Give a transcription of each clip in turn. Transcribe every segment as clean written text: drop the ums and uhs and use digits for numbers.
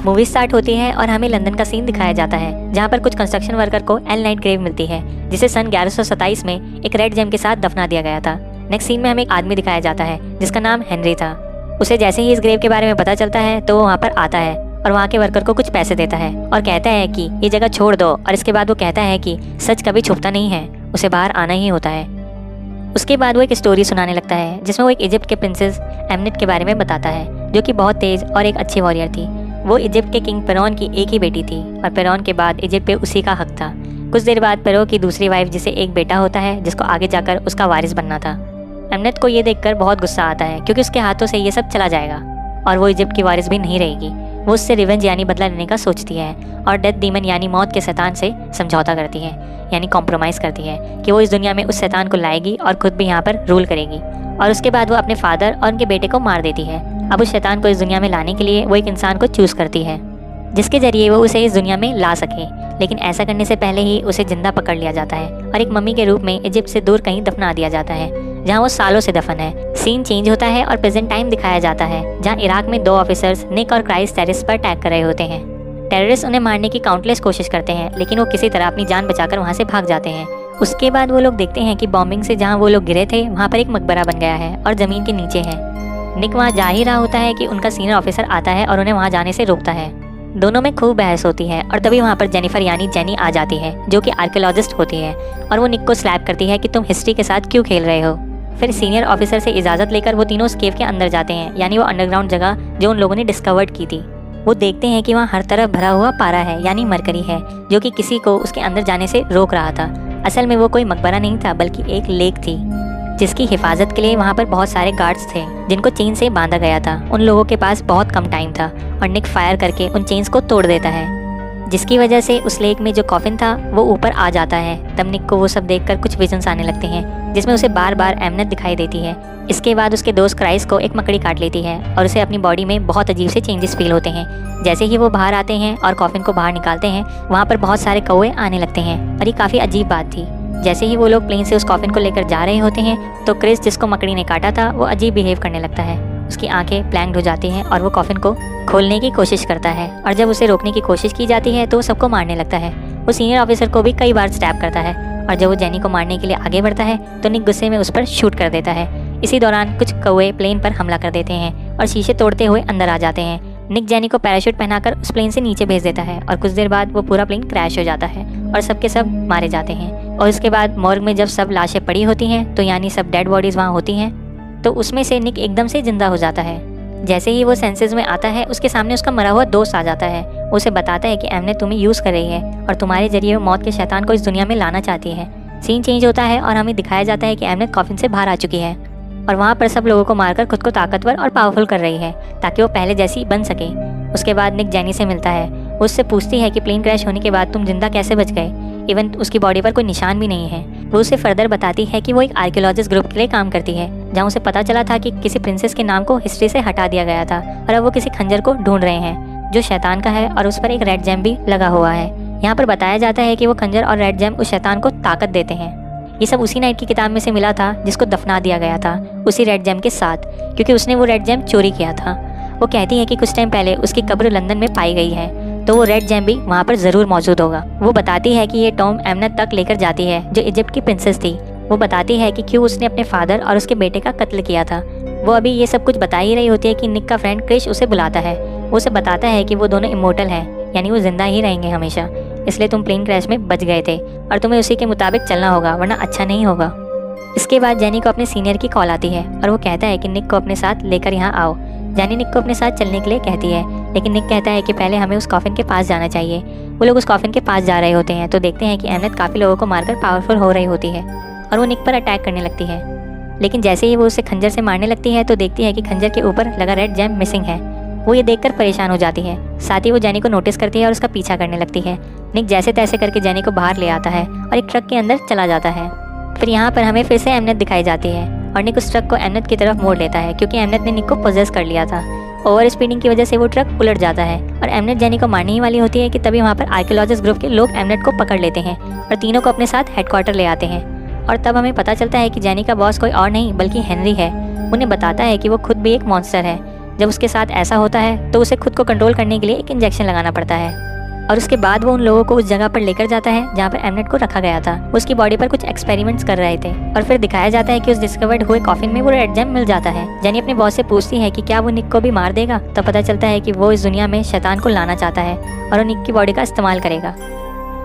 Movie start होती है और हमें लंदन का सीन दिखाया जाता है, जहाँ पर कुछ कंस्ट्रक्शन वर्कर को एल नाइट ग्रेव मिलती है, जिसे सन 1127 में एक रेड जेम के साथ दफना दिया गया था। नेक्स्ट सीन में हमें एक आदमी दिखाया जाता है जिसका नाम हेनरी था। उसे जैसे ही इस ग्रेव के बारे में पता चलता है तो वो वहाँ पर आता है और वहाँ के वर्कर को कुछ पैसे देता है और कहता है कि ये जगह छोड़ दो। और इसके बाद वो कहता है कि सच कभी छुपता नहीं है, उसे बाहर आना ही होता है। उसके बाद वो एक स्टोरी सुनाने लगता है जिसमें वो एक इजिप्ट के प्रिंसेस एमनेट के बारे में बताता है, जो कि बहुत तेज और एक अच्छी वॉरियर थी। वो इजिप्ट के किंग पेरौन की एक ही बेटी थी और पेरौन के बाद इजिप्ट पे उसी का हक था। कुछ देर बाद पेरो की दूसरी वाइफ, जिसे एक बेटा होता है, जिसको आगे जाकर उसका वारिस बनना था। एमनेट को ये देखकर बहुत गुस्सा आता है क्योंकि उसके हाथों से ये सब चला जाएगा और वो इजिप्ट की वारिस भी नहीं रहेगी। वो उससे रिवेंज यानी बदला लेने का सोचती है और डेथ डीमन यानी मौत के शैतान से समझौता करती है, यानी कॉम्प्रोमाइज़ करती है कि वो इस दुनिया में उस शैतान को लाएगी और खुद भी यहाँ पर रूल करेगी। और उसके बाद वो अपने फादर और उनके बेटे को मार देती है। अब उस शैतान को इस दुनिया में लाने के लिए वो एक इंसान को चूज़ करती है जिसके जरिए वो उसे इस दुनिया में ला सके, लेकिन ऐसा करने से पहले ही उसे जिंदा पकड़ लिया जाता है और एक मम्मी के रूप में इजिप्ट से दूर कहीं दफना दिया जाता है, जहाँ वो सालों से दफन है। सीन चेंज होता है और प्रेजेंट टाइम दिखाया जाता है, जहाँ इराक में 2 ऑफिसर्स निक और क्राइस टेररिस्ट पर अटैक कर रहे होते हैं। टेररिस्ट उन्हें मारने की काउंटलेस कोशिश करते हैं, लेकिन वो किसी तरह अपनी जान बचाकर वहाँ से भाग जाते हैं। उसके बाद वो लोग देखते हैं कि बॉम्बिंग से जहाँ वो लोग गिरे थे वहाँ पर एक मकबरा बन गया है और ज़मीन के नीचे है। निक वहाँ जा ही रहा होता है कि उनका सीनियर ऑफिसर आता है और उन्हें वहाँ जाने से रोकता है। दोनों में खूब बहस होती है और तभी वहाँ पर जेनिफर यानी जेनी आ जाती है, जो कि आर्कियोलॉजिस्ट होती है, और वो निक को स्लैप करती है कि तुम हिस्ट्री के साथ क्यों खेल रहे हो। फिर सीनियर ऑफिसर से इजाज़त लेकर वो तीनों उस केव के अंदर जाते हैं, यानी वो अंडरग्राउंड जगह जो उन लोगों ने डिस्कवर्ड की थी। वो देखते हैं कि वहाँ हर तरफ भरा हुआ पारा है, यानी मरकरी है, जो कि किसी को उसके अंदर जाने से रोक रहा था। असल में वो कोई मकबरा नहीं था बल्कि एक लेक थी, जिसकी हिफाजत के लिए वहाँ पर बहुत सारे गार्ड्स थे जिनको चेन से बांधा गया था। उन लोगों के पास बहुत कम टाइम था और निक फायर करके उन चेन्स को तोड़ देता है, जिसकी वजह से उस लेक में जो कॉफिन था वो ऊपर आ जाता है। तब निक को वो सब देखकर कुछ विजन्स आने लगते हैं, जिसमें उसे बार बार एमनेट दिखाई देती है। इसके बाद उसके दोस्त क्राइस को एक मकड़ी काट लेती है और उसे अपनी बॉडी में बहुत अजीब से चेंजेस फील होते हैं। जैसे ही वो बाहर आते हैं और कॉफिन को बाहर निकालते हैं, वहाँ पर बहुत सारे कौवे आने लगते हैं और ये काफ़ी अजीब बात थी। जैसे ही वो लोग प्लेन से उस कॉफिन को लेकर जा रहे होते हैं तो क्रिस, जिसको मकड़ी ने काटा था, वो अजीब बिहेव करने लगता है। उसकी आंखें ब्लैंक हो जाती हैं और वो कॉफिन को खोलने की कोशिश करता है, और जब उसे रोकने की कोशिश की जाती है तो वो सबको मारने लगता है। वो सीनियर ऑफिसर को भी कई बार स्टैप करता है और जब वो जेनी को मारने के लिए आगे बढ़ता है तो निक गुस्से में उस पर शूट कर देता है। इसी दौरान कुछ कौवे प्लेन पर हमला कर देते हैं और शीशे तोड़ते हुए अंदर आ जाते हैं। निक जेनी को पैराशूट पहनाकर उस प्लेन से नीचे भेज देता है और कुछ देर बाद वो पूरा प्लेन क्रैश हो जाता है और सबके सब मारे जाते हैं। और उसके बाद मॉर्ग में जब सब लाशें पड़ी होती हैं, तो यानी सब डेड बॉडीज वहाँ होती हैं, तो उसमें से निक एकदम से जिंदा हो जाता है। जैसे ही वो सेंसेस में आता है, उसके सामने उसका मरा हुआ दोस्त आ जाता है। वो उसे बताता है कि एमनेट तुम्हें यूज़ कर रही है और तुम्हारे जरिए वो मौत के शैतान को इस दुनिया में लाना चाहती है। सीन चेंज होता है और हमें दिखाया जाता है कि एमनेट कॉफिन से बाहर आ चुकी है और वहाँ पर सब लोगों को मारकर खुद को ताकतवर और पावरफुल कर रही है ताकि वो पहले जैसी बन सके। उसके बाद निक जेनी से मिलता है। वो उससे पूछती है कि प्लेन क्रैश होने के बाद तुम जिंदा कैसे बच गए, इवन उसकी बॉडी पर कोई निशान भी नहीं है। वो उसे फर्दर बताती है कि वो एक आर्कियोलॉजिस्ट ग्रुप के लिए काम करती है, जहाँ उसे पता चला था कि किसी प्रिंसेस के नाम को हिस्ट्री से हटा दिया गया था और अब वो किसी खंजर को ढूंढ रहे हैं जो शैतान का है और उस पर एक रेड जेम भी लगा हुआ है। यहाँ पर बताया जाता है कि वो खंजर और रेड जेम उस शैतान को ताकत देते हैं। ये सब उसी नाइट की किताब में से मिला था जिसको दफना दिया गया था उसी रेड जेम के साथ, क्योंकि उसने वो रेड जेम चोरी किया था। वो कहती है कि कुछ टाइम पहले उसकी कब्र लंदन में पाई गई है, तो वो रेड जेम भी वहाँ पर ज़रूर मौजूद होगा। वो बताती है कि ये टॉम एमनेट तक लेकर जाती है, जो इजिप्ट की प्रिंसेस थी। वो बताती है कि क्यों उसने अपने फादर और उसके बेटे का कत्ल किया था। वो अभी ये सब कुछ बता ही रही होती है कि निक का फ्रेंड क्रिश उसे बुलाता है। वो उसे बताता है कि वो दोनों इमोर्टल हैं, यानी वो जिंदा ही रहेंगे हमेशा, इसलिए तुम प्लेन क्रैश में बच गए थे और तुम्हें उसी के मुताबिक चलना होगा, वरना अच्छा नहीं होगा। इसके बाद जेनी को अपने सीनियर की कॉल आती है और वो कहता है कि निक को अपने साथ लेकर यहाँ आओ। जेनी निक को अपने साथ चलने के लिए कहती है, लेकिन निक कहता है कि पहले हमें उस कॉफिन के पास जाना चाहिए। वो लोग उस कॉफिन के पास जा रहे होते हैं तो देखते हैं कि एमनेट काफ़ी लोगों को मारकर पावरफुल हो रही होती है और वो निक पर अटैक करने लगती है। लेकिन जैसे ही वो उसे खंजर से मारने लगती है तो देखती है कि खंजर के ऊपर लगा रेड जेम मिसिंग है। वो ये देखकर परेशान हो जाती है। साथ ही वो जेनी को नोटिस करती है और उसका पीछा करने लगती है। निक जैसे तैसे करके जेनी को बाहर ले आता है और एक ट्रक के अंदर चला जाता है। फिर यहाँ पर हमें फिर से एमनेट दिखाई जाती है और निक उस ट्रक को एमनेट की तरफ मोड़ लेता है, क्योंकि एमनेट ने निक को पोजेस कर लिया था। ओवर स्पीडिंग की वजह से वो ट्रक उलट जाता है और एमनेट जेनी को मारने ही वाली होती है कि तभी वहाँ पर आर्कियोलॉजिस्ट ग्रुप के लोग एमनेट को पकड़ लेते हैं और तीनों को अपने साथ हेडक्वार्टर ले आते हैं। और तब हमें पता चलता है कि जेनी का बॉस कोई और नहीं बल्कि हेनरी है। उन्हें बताता है कि वो खुद भी एक मॉन्स्टर है, जब उसके साथ ऐसा होता है तो उसे खुद को कंट्रोल करने के लिए एक इंजेक्शन लगाना पड़ता है और उसके बाद वो उन लोगों को उस जगह पर लेकर जाता है जहाँ पर एमनेट को रखा गया था। वो उसकी बॉडी पर कुछ एक्सपेरिमेंट्स कर रहे थे और फिर दिखाया जाता है कि उस डिस्कवर्ड हुए कॉफिन में वो रेड जेम मिल जाता है। जेनी अपने बॉस से पूछती है कि क्या वो निक को भी मार देगा, तब पता चलता है कि वो इस दुनिया में शैतान को लाना चाहता है और वो निक की बॉडी का इस्तेमाल करेगा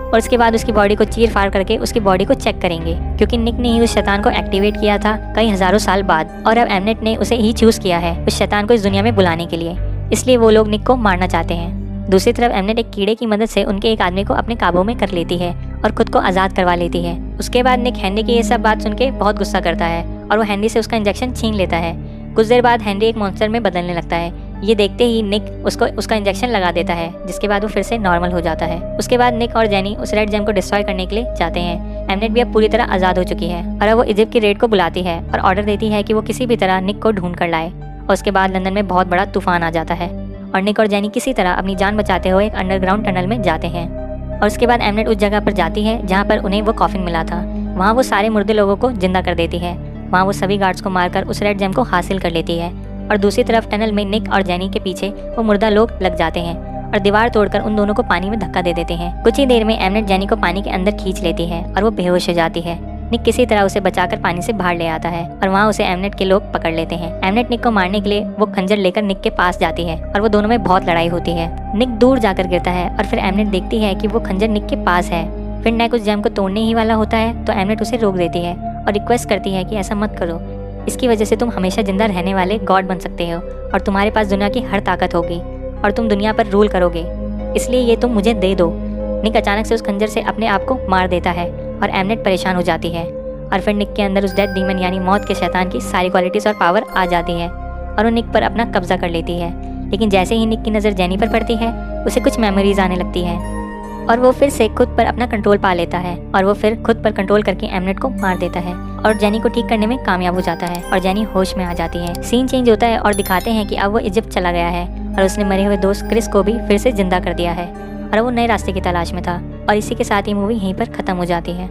और उसके बाद उसकी बॉडी को चीर फाड़ करके उसकी बॉडी को चेक करेंगे, क्योंकि निक ने ही उस शैतान को एक्टिवेट किया था कई हजारों साल बाद और अब एमनेट ने उसे ही चूज किया है उस शैतान को इस दुनिया में बुलाने के लिए, इसलिए वो लोग निक को मारना चाहते हैं। दूसरी तरफ एमनेट एक कीड़े की मदद से उनके एक आदमी को अपने काबू में कर लेती है और खुद को आज़ाद करवा लेती है। उसके बाद निक हैंडी की ये सब बात सुन के बहुत गुस्सा करता है और वो हैंडी से उसका इंजेक्शन छीन लेता है। कुछ देर बाद हैंडी एक मॉन्स्टर में बदलने लगता है। ये देखते ही निक उसको उसका इंजेक्शन लगा देता है, जिसके बाद वो फिर से नॉर्मल हो जाता है। उसके बाद निक और जेनी उस रेड जेम को डिस्ट्रॉय करने के लिए जाते हैं। एमनेट भी अब पूरी तरह आज़ाद हो चुकी है और अब वो इजिप्ट की रेड को बुलाती है और ऑर्डर देती है कि वो किसी भी तरह निक को ढूंढ कर लाए। और उसके बाद लंदन में बहुत बड़ा तूफान आ जाता है और निक और जेनी किसी तरह अपनी जान बचाते हुए एक अंडरग्राउंड टनल में जाते हैं। और उसके बाद एमनेट उस जगह पर जाती है जहाँ पर उन्हें वो कॉफिन मिला था। वहाँ वो सारे मुर्दे लोगों को जिंदा कर देती है। वहाँ वो सभी गार्ड्स को मारकर उस रेड जेम को हासिल कर लेती है और दूसरी तरफ टनल में निक और जेनी के पीछे वो मुर्दा लोग लग जाते हैं और दीवार तोड़कर उन दोनों को पानी में धक्का दे देते हैं। कुछ ही देर में एमनेट जेनी को पानी के अंदर खींच लेती है और वो बेहोश हो जाती है। निक किसी तरह उसे बचाकर पानी से बाहर ले आता है और वहाँ उसे एमनेट के लोग पकड़ लेते हैं। एमनेट निक को मारने के लिए वो खंजर लेकर निक के पास जाती है और वो दोनों में बहुत लड़ाई होती है। निक दूर जाकर गिरता है और फिर एमनेट देखती है कि वो खंजर निक के पास है। फिर निक उस जेम को तोड़ने ही वाला होता है तो एमनेट उसे रोक देती है और रिक्वेस्ट करती है कि ऐसा मत करो, इसकी वजह से तुम हमेशा जिंदा रहने वाले गॉड बन सकते हो और तुम्हारे पास दुनिया की हर ताकत होगी और तुम दुनिया पर रूल करोगे, इसलिए ये तुम मुझे दे दो। निक अचानक से उस खंजर से अपने आप को मार देता है और एमनेट परेशान हो जाती है और फिर निक के अंदर उस डेथ डीमन यानी मौत के शैतान की सारी क्वालिटीज और पावर आ जाती है और वो निक पर अपना कब्जा कर लेती है। लेकिन जैसे ही निक की नज़र जेनी पर पड़ती है उसे कुछ मेमोरीज आने लगती है और वो फिर से खुद पर अपना कंट्रोल पा लेता है और वो फिर खुद पर कंट्रोल करके एमनेट को मार देता है और जेनी को ठीक करने में कामयाब हो जाता है और जेनी होश में आ जाती है। सीन चेंज होता है और दिखाते हैं कि अब वो इजिप्ट चला गया है और उसने मरे हुए दोस्त क्रिस को भी फिर से जिंदा कर दिया है और वो नए रास्ते की तलाश में था। और इसी के साथ ही मूवी यहीं पर खत्म हो जाती है।